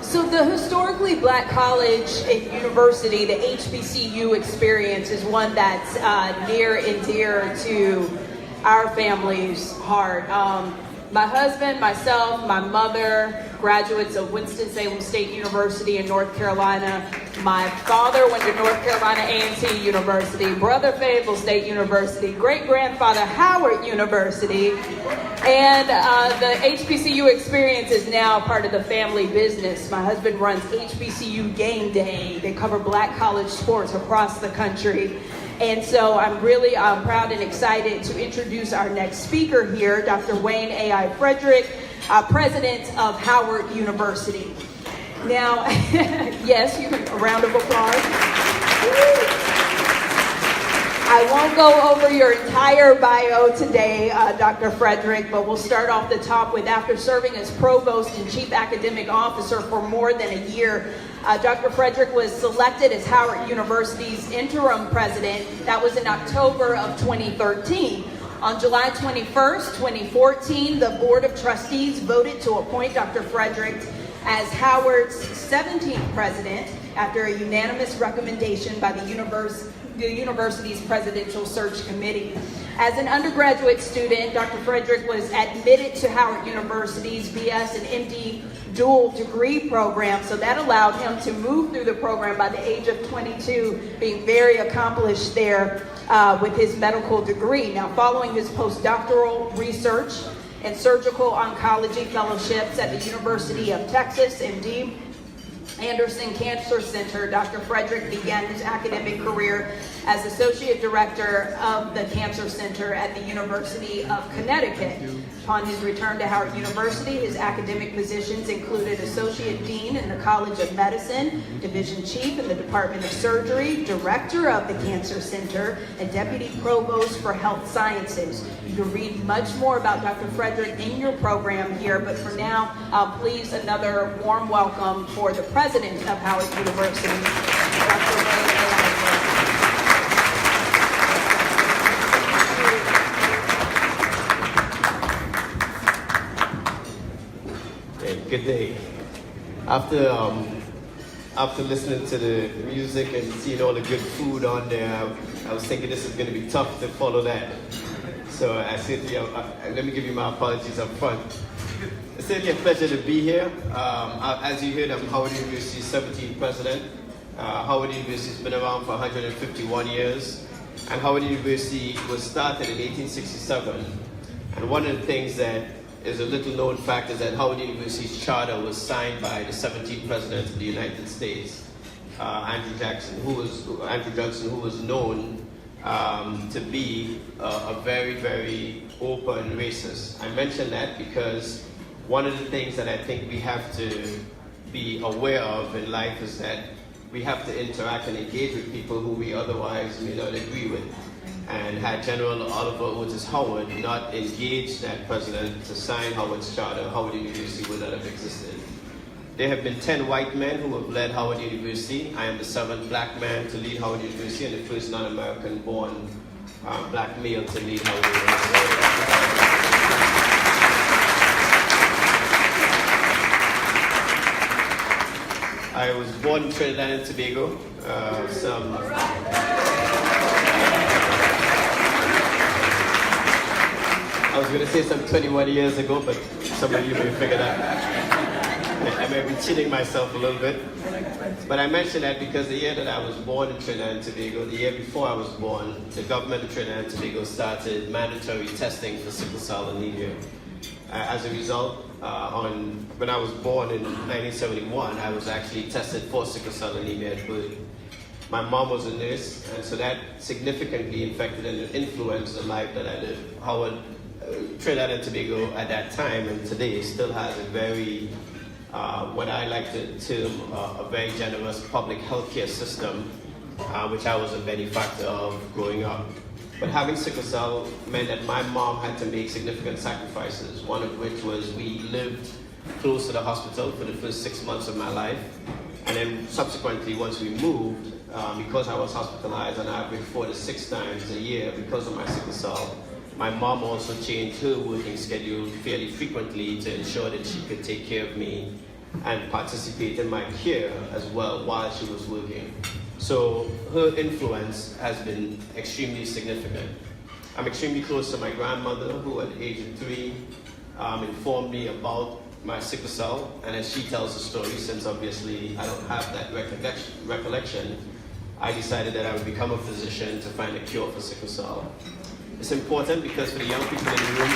So the historically black college and university, the HBCU experience, is one that's near and dear to our family's heart. My husband, myself, my mother, graduates of Winston-Salem State University in North Carolina. My father went to North Carolina A&T University, brother Fayetteville State University, great-grandfather Howard University, and the HBCU experience is now part of the family business. My husband runs HBCU Game Day. They cover black college sports across the country. And so I'm really proud and excited to introduce our next speaker here, Dr. Wayne A.I. Frederick, president of Howard University. Now, yes, you can, a round of applause. I won't go over your entire bio today, Dr. Frederick, but we'll start off the top with, after serving as provost and chief academic officer for more than a year, Dr. Frederick was selected as Howard University's interim president. That was in October of 2013. On July 21st, 2014, the Board of Trustees voted to appoint Dr. Frederick as Howard's 17th president after a unanimous recommendation by the university's Presidential Search Committee. As an undergraduate student, Dr. Frederick was admitted to Howard University's BS and MD dual degree program, so that allowed him to move through the program by the age of 22, being very accomplished there with his medical degree. Now, following his postdoctoral research and surgical oncology fellowships at the University of Texas, MD Anderson Cancer Center, Dr. Frederick began his academic career as Associate Director of the Cancer Center at the University of Connecticut. Upon his return to Howard University, his academic positions included Associate Dean in the College of Medicine, Division Chief in the Department of Surgery, Director of the Cancer Center, and Deputy Provost for Health Sciences. You can read much more about Dr. Frederick in your program here, but for now, please another warm welcome for the President of Howard University, Dr. Wayne A.I. Good day. After listening to the music and seeing all the good food on there, I was thinking this is going to be tough to follow that. So I said, let me give you my apologies up front. It's certainly a pleasure to be here. As you heard, I'm Howard University's 17th president. Howard University has been around for 151 years, and Howard University was started in 1867. And one of the things that is a little known fact is that Howard University's charter was signed by the 17th president of the United States, Andrew Jackson, who was known to be a very, very open racist. I mention that because one of the things that I think we have to be aware of in life is that we have to interact and engage with people who we otherwise may not agree with. And had General Oliver Otis Howard not engaged that president to sign Howard's charter, Howard University would not have existed. There have been 10 white men who have led Howard University. I am the 7th black man to lead Howard University and the first non-American born black male to lead Howard University. I was born in Trinidad and Tobago. I was going to say some 21 years ago, but some of you may figure that I may be cheating myself a little bit. But I mention that because the year that I was born in Trinidad and Tobago, the year before I was born, the government of Trinidad and Tobago started mandatory testing for sickle cell anemia. As a result, when I was born in 1971, I was actually tested for sickle cell anemia at birth. My mom was a nurse, and so that significantly affected and influenced the life that I lived. Howard, Trinidad and Tobago at that time and today still has a very, what I like to term a very generous public healthcare system, which I was a benefactor of growing up. But having sickle cell meant that my mom had to make significant sacrifices, one of which was we lived close to the hospital for the first 6 months of my life. And then subsequently, once we moved, because I was hospitalized on average 4 to 6 times a year because of my sickle cell, my mom also changed her working schedule fairly frequently to ensure that she could take care of me and participate in my care as well while she was working. So her influence has been extremely significant. I'm extremely close to my grandmother, who at the age of 3 informed me about my sickle cell, and as she tells the story, since obviously I don't have that recollection, I decided that I would become a physician to find a cure for sickle cell. It's important because for the young people in the room,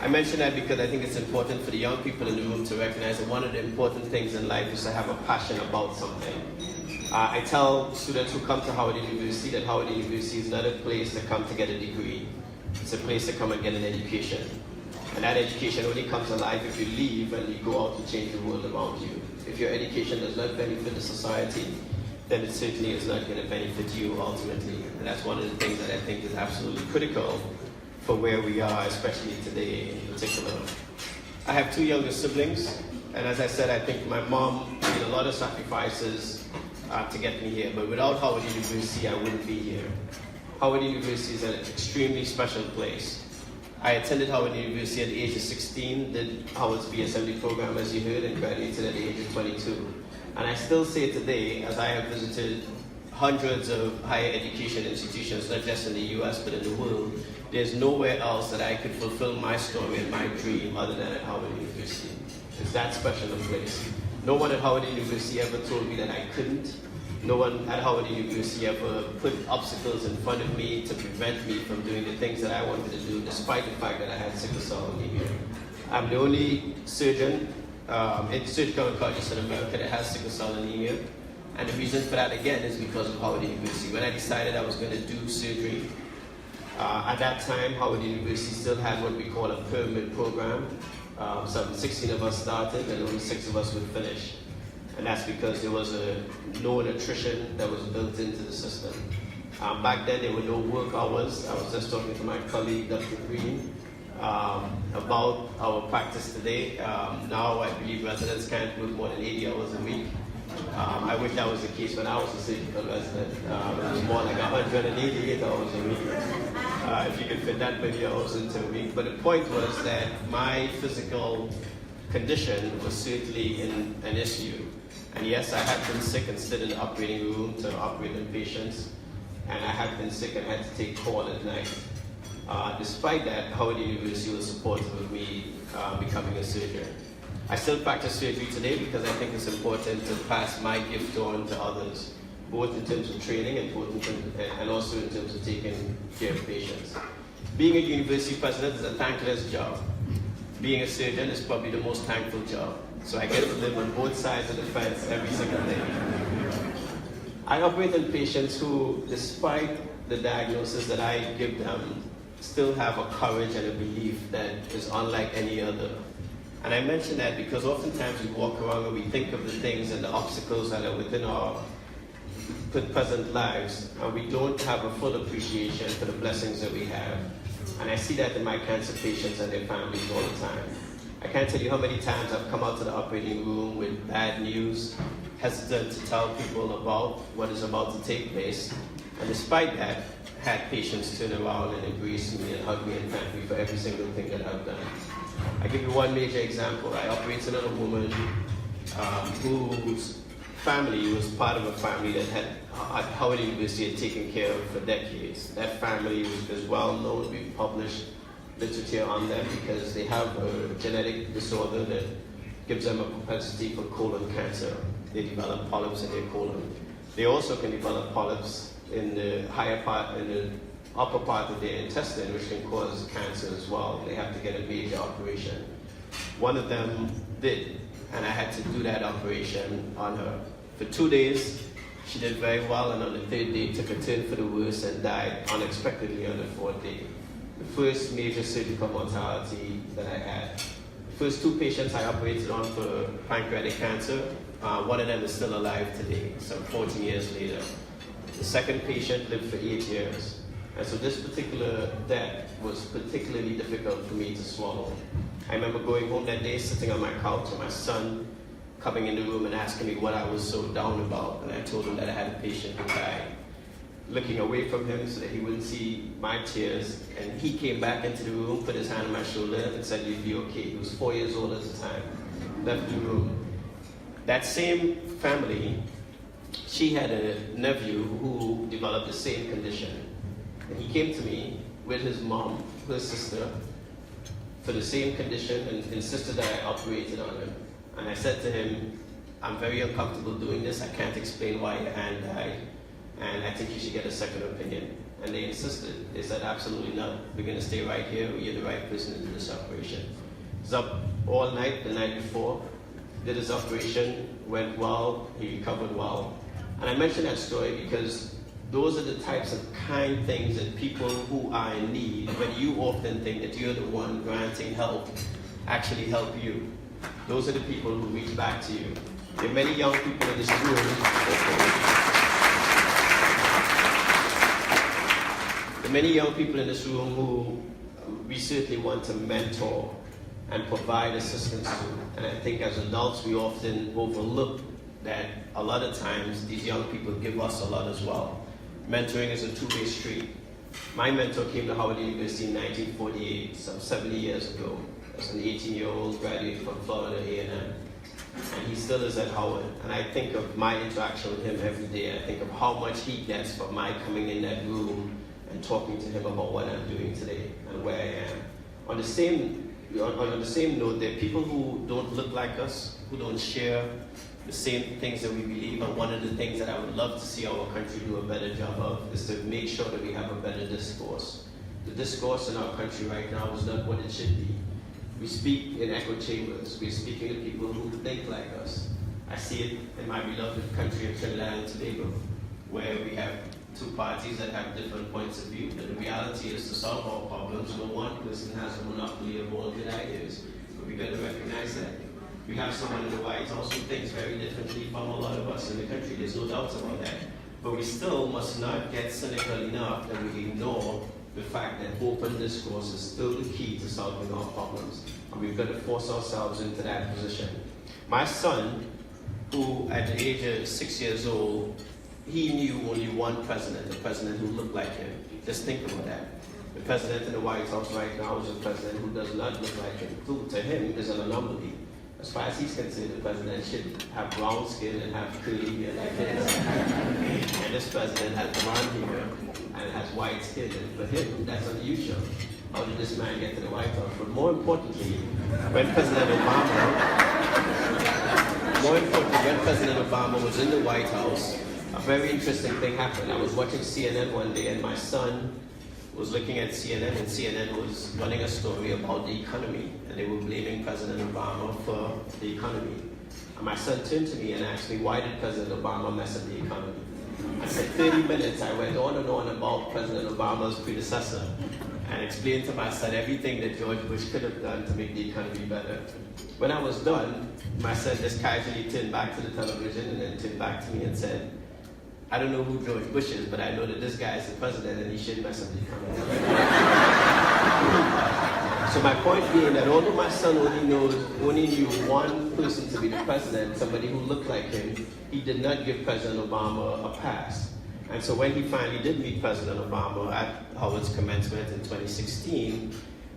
I mention that because I think it's important for the young people in the room to recognize that one of the important things in life is to have a passion about something. I tell students who come to Howard University that Howard University is not a place to come to get a degree. It's a place to come and get an education. And that education only comes alive if you leave and you go out to change the world around you. If your education does not benefit the society, then it certainly is not going to benefit you ultimately. And that's one of the things that I think is absolutely critical for where we are, especially today in particular. I have 2 younger siblings, and as I said, I think my mom made a lot of sacrifices to get me here, but without Howard University, I wouldn't be here. Howard University is an extremely special place. I attended Howard University at the age of 16, did Howard's BSMD program, as you heard, and graduated at the age of 22. And I still say today, as I have visited hundreds of higher education institutions, not just in the US, but in the world, there's nowhere else that I could fulfill my story and my dream other than at Howard University. It's that special a place. No one at Howard University ever told me that I couldn't. No one at Howard University ever put obstacles in front of me to prevent me from doing the things that I wanted to do, despite the fact that I had sickle cell anemia. I'm the only surgeon in surgical oncologist in America that has sickle cell anemia. And the reason for that, again, is because of Howard University. When I decided I was going to do surgery, at that time, Howard University still had what we call a pyramid program. Some 16 of us started, and only 6 of us would finish. And that's because there was a no nutrition that was built into the system. Back then, there were no work hours. I was just talking to my colleague, Dr. Green, about our practice today. Now, I believe residents can't work more than 80 hours a week. I wish that was the case when I was a surgical resident. It was more like 188 hours a week, if you could fit that many hours into a week. But the point was that my physical condition was certainly an issue. And yes, I had been sick and stood in the operating room to operate on patients. And I had been sick and had to take call at night. Despite that, Howard University was supportive of me becoming a surgeon. I still practice surgery today because I think it's important to pass my gift on to others, both in terms of training and also in terms of taking care of patients. Being a university president is a thankless job. Being a surgeon is probably the most thankful job. So I get to live on both sides of the fence every single day. I operate on patients who, despite the diagnosis that I give them, still have a courage and a belief that is unlike any other. And I mention that because oftentimes we walk around and we think of the things and the obstacles that are within our present lives, and we don't have a full appreciation for the blessings that we have. And I see that in my cancer patients and their families all the time. I can't tell you how many times I've come out to the operating room with bad news, hesitant to tell people about what is about to take place. And despite that, had patients turn around and embrace me and hug me and thank me for every single thing that I've done. I give you one major example. I operated on a woman whose family was part of a family that had Howard University had taken care of for decades. That family is well known. We've published literature on them because they have a genetic disorder that gives them a propensity for colon cancer. They develop polyps in their colon. They also can develop polyps in the higher part, in the upper part of their intestine, which can cause cancer as well. They have to get a major operation. One of them did, and I had to do that operation on her. For 2 days, she did very well, and on the 3rd day, took a turn for the worse and died unexpectedly on the 4th day. The first major surgical mortality that I had. The first 2 patients I operated on for pancreatic cancer, one of them is still alive today, some 14 years later. The second patient lived for 8 years. And so this particular death was particularly difficult for me to swallow. I remember going home that day, sitting on my couch, and my son coming in the room and asking me what I was so down about. And I told him that I had a patient who died. looking away from him so that he wouldn't see my tears. And he came back into the room, put his hand on my shoulder, and said, "You'll be okay." He was 4 years old at the time. Left the room. That same family, she had a nephew who developed the same condition. And he came to me with his mom, his sister, for the same condition, and insisted that I operated on him. And I said to him, "I'm very uncomfortable doing this. I can't explain why your hand died, and I think you should get a second opinion." And they insisted. They said, "Absolutely not. We're going to stay right here. You're the right person to do this operation." He was up all night the night before, did his operation, went well, he recovered well. And I mention that story because those are the types of kind things that people who are in need, when you often think that you're the one granting help, actually help you. Those are the people who reach back to you. There are many young people in this room. There are many young people in this room who we certainly want to mentor and provide assistance to. And I think as adults, we often overlook that a lot of times these young people give us a lot as well. Mentoring is a two-way street. My mentor came to Howard University in 1948, some 70 years ago. As an 18-year-old graduate from Florida A&M. And he still is at Howard. And I think of my interaction with him every day. I think of how much he gets from my coming in that room and talking to him about what I'm doing today and where I am. On the same note, there are people who don't look like us, who don't share the same things that we believe. And one of the things that I would love to see our country do a better job of is to make sure that we have a better discourse. The discourse in our country right now is not what it should be. We speak in echo chambers. We're speaking to people who think like us. I see it in my beloved country of Trinidad and Tobago, where we have two parties that have different points of view. But the reality is, to solve our problems, no one person has a monopoly of all good ideas. But we've got to recognize that. We have someone in the White House who thinks very differently from a lot of us in the country. There's no doubt about that. But we still must not get cynical enough that we ignore the fact that open discourse is still the key to solving our problems. And we've got to force ourselves into that position. My son, who at the age of 6 years old, he knew only one president, a president who looked like him. Just think about that. The president in the White House right now is a president who does not look like him, who to him is an anomaly. As far as he's concerned, the president should have brown skin and have curly hair like this. And this president has blonde hair and has white skin. And for him, that's unusual. How did this man get to the White House? But more importantly, when President Obama was in the White House, a very interesting thing happened. I was watching CNN one day, and my son was looking at CNN, and CNN was running a story about the economy, and they were blaming President Obama for the economy. And my son turned to me and asked me, "Why did President Obama mess up the economy?" I said, 30 minutes, I went on and on about President Obama's predecessor and explained to my son everything that George Bush could have done to make the economy better. When I was done, my son just casually turned back to the television and then turned back to me and said, "I don't know who George Bush is, but I know that this guy is the president and he should mess up the economy." So my point being that although my son only knew one person to be the president, somebody who looked like him, he did not give President Obama a pass. And so when he finally did meet President Obama at Howard's commencement in 2016,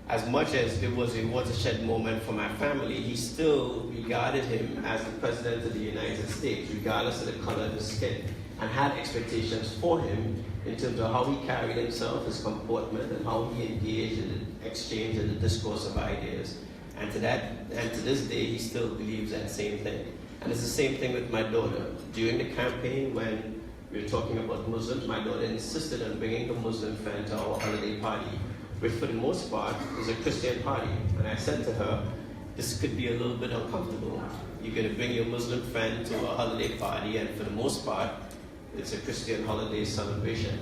as much as it was a watershed moment for my family, he still regarded him as the president of the United States, regardless of the color of his skin, and had expectations for him in terms of how he carried himself, his comportment, and how he engaged in the exchange and the discourse of ideas. And to this day, he still believes that same thing. And it's the same thing with my daughter. During the campaign, when we were talking about Muslims, my daughter insisted on bringing a Muslim friend to our holiday party, which for the most part is a Christian party. And I said to her, this could be a little bit uncomfortable. You're going to bring your Muslim friend to a holiday party, and for the most part, it's a Christian holiday celebration.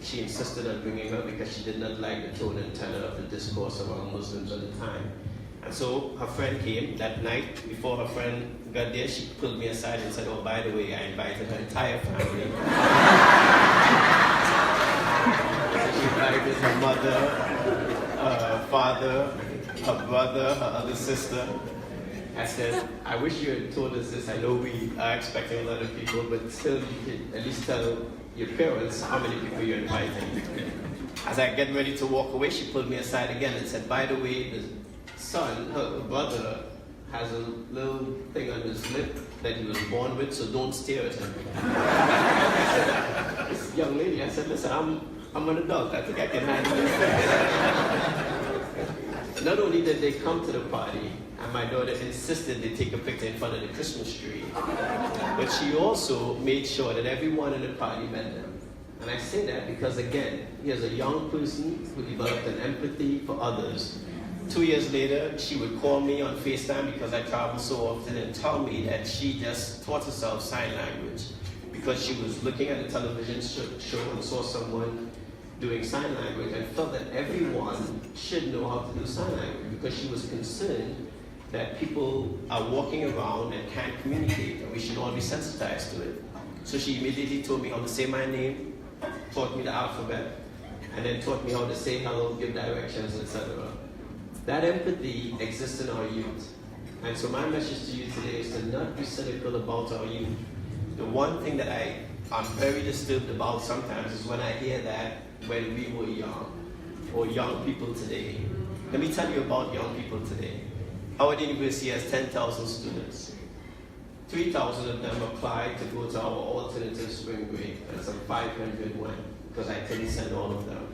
She insisted on bringing her because she did not like the tone and tenor of the discourse among Muslims at the time. And so her friend came that night. Before her friend got there, she pulled me aside and said, "Oh, by the way, I invited her entire family." She invited her mother, her father, her brother, her other sister. I said, "I wish you had told us this. I know we are expecting a lot of people, but still you could at least tell your parents how many people you're inviting. As I get ready to walk away, she pulled me aside again and said, by the way, the son, her brother, has a little thing on his lip that he was born with, so don't stare at him. This young lady, I said, listen, I'm an adult. I think I can handle this. Not only did they come to the party, and my daughter insisted they take a picture in front of the Christmas tree, but she also made sure that everyone in the party met them. And I say that because, again, here's a young person who developed an empathy for others. 2 years later, she would call me on FaceTime because I travel so often and tell me that she just taught herself sign language because she was looking at a television show and saw someone doing sign language and felt that everyone should know how to do sign language because she was concerned that people are walking around and can't communicate and we should all be sensitized to it. So she immediately told me how to say my name, taught me the alphabet, and then taught me how to say hello, give directions, etc. That empathy exists in our youth. And so my message to you today is to not be cynical about our youth. The one thing that I'm very disturbed about sometimes is when I hear that when we were young, or young people today. Let me tell you about young people today. Howard University has 10,000 students. 3,000 of them applied to go to our alternative spring break, and some 500 went, because I couldn't send all of them.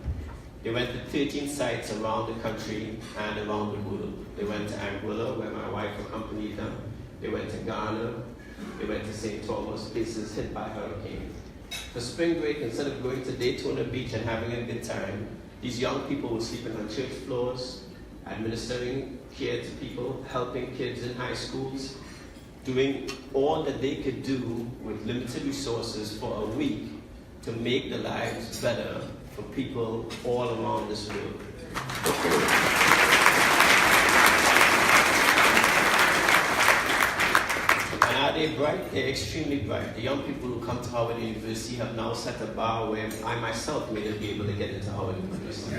They went to 13 sites around the country and around the world. They went to Anguilla, where my wife accompanied them. They went to Ghana. They went to St. Thomas, places hit by hurricanes. For spring break, instead of going to Daytona Beach and having a good time, these young people were sleeping on church floors, administering care to people, helping kids in high schools, doing all that they could do with limited resources for a week to make the lives better for people all around this world. And are they bright? They're extremely bright. The young people who come to Howard University have now set a bar where I myself may not be able to get into Howard University.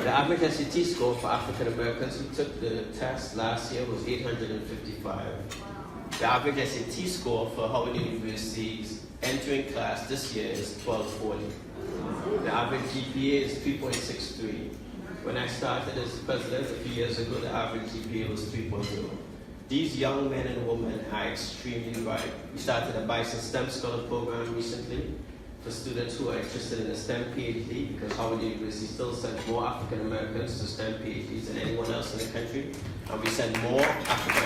The average SAT score for African Americans who took the test last year was 855. The average SAT score for Howard University's entering class this year is 1240. The average GPA is 3.63. When I started as president a few years ago, the average GPA was 3.0. These young men and women are extremely bright. We started a Bison STEM Scholar program recently for students who are interested in a STEM PhD, because Howard University still sends more African Americans to STEM PhDs than anyone else in the country. And we send more African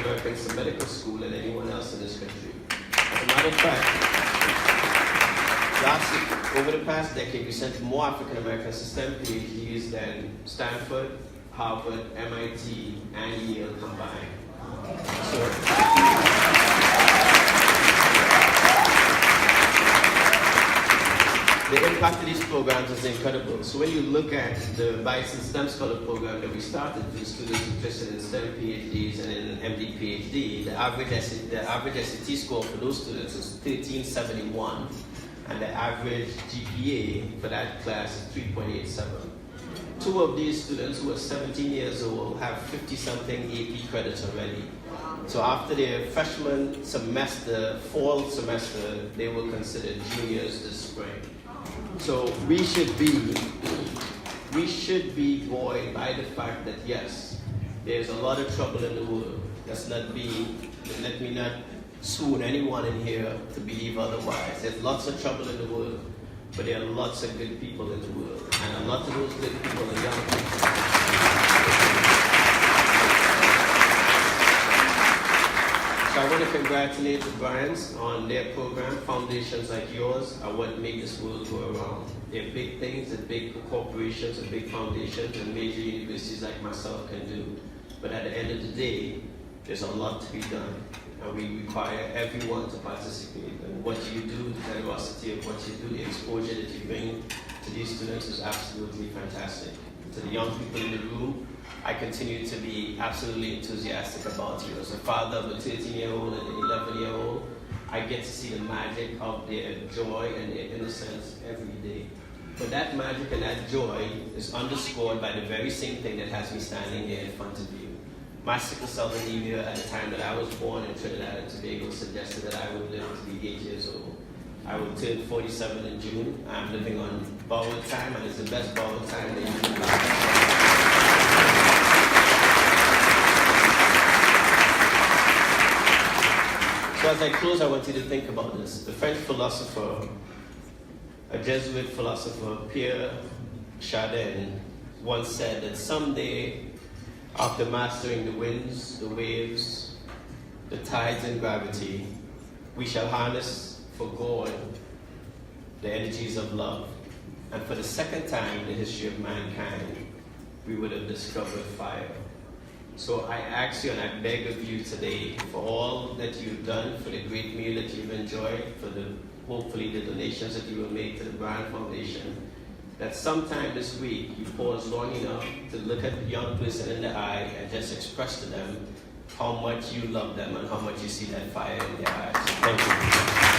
Americans to medical school than anyone else in this country. As a matter of fact, over the past decade, we sent more African Americans to STEM PhDs than Stanford, Harvard, MIT, and Yale combined. The impact of these programs is incredible. So when you look at the Bison STEM Scholar program that we started for students interested in STEM PhDs and in MD PhD, the average SAT score for those students is 1371, and the average GPA for that class is 3.87. Two of these students who are 17 years old have 50-something AP credits already. So after their freshman semester, fall semester, they were considered juniors this spring. So we should be buoyed by the fact that yes, there's a lot of trouble in the world. Let me not swoon anyone in here to believe otherwise. There's lots of trouble in the world, but there are lots of good people in the world, and a lot of those good people are young people. So I want to congratulate the Bryans on their program. Foundations like yours are what make this world go around. They're big things that big corporations and big foundations and major universities like myself can do. But at the end of the day, there's a lot to be done. And we require everyone to participate. And what you do, the generosity of what you do, the exposure that you bring to these students is absolutely fantastic. To the young people in the room, I continue to be absolutely enthusiastic about you. As a father of a 13-year-old and an 11-year-old, I get to see the magic of their joy and their innocence every day. But that magic and that joy is underscored by the very same thing that has me standing here in front of you. My sickle cell anemia at the time that I was born in Trinidad and Tobago suggested that I would live to be 8 years old. I will turn 47 in June. I'm living on borrowed time, and it's the best borrowed time that you can have. So as I close, I want you to think about this. The French philosopher, a Jesuit philosopher, Pierre Chardin, once said that someday, after mastering the winds, the waves, the tides and gravity, we shall harness for God the energies of love. And for the second time in the history of mankind, we would have discovered fire. So I ask you and I beg of you today, for all that you've done, for the great meal that you've enjoyed, for hopefully the donations that you will make to the Bryan Foundation, that sometime this week you pause long enough to look at the young person in the eye and just express to them how much you love them and how much you see that fire in their eyes. Thank you.